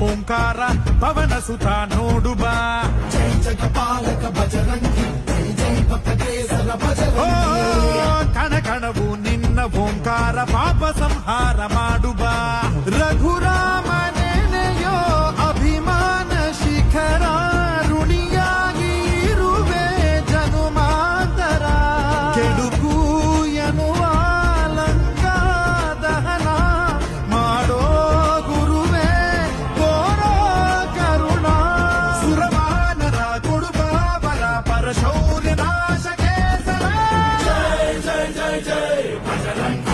ಓಂಕಾರ ಪವನ ಸುತ ನೋಡು ಬಾ ಜೈ ಜಗಪಾಲಕ ಬಜರಂಗಿ ಜೈ ಜೈ ಭಕ್ತ ಕೇಸರ ಬಜರಂಗಿ ಕಣ ಕಣವು ನಿನ್ನ ಓಂಕಾರ ಪಾಪ ಸಂಹಾರ ಮಾಡು ಬಾ ರಘುರಾಮನೆನೆಯೋ ಅಭಿಮಾನ ಶಿಖರ ಋಣಿಯಾಗಿ ಇರುವೆ ಜನುಮಾಂತರ ಕೆಡುಕು ಎನ್ನುವ ಲಂಕಾ ದಹನ ಮಾಡೋ ಗುರುವೇ ಕೋರೋ ಕರುಣ ಸುರವಾನರ ಕೊಡುಬಾಬಲ ಪರಶೌರ್ಯ ನಾಶ ಕೇಸರ ಜೈ ಜೈ ಜೈ ಜೈ ಬಜರಂಗಿ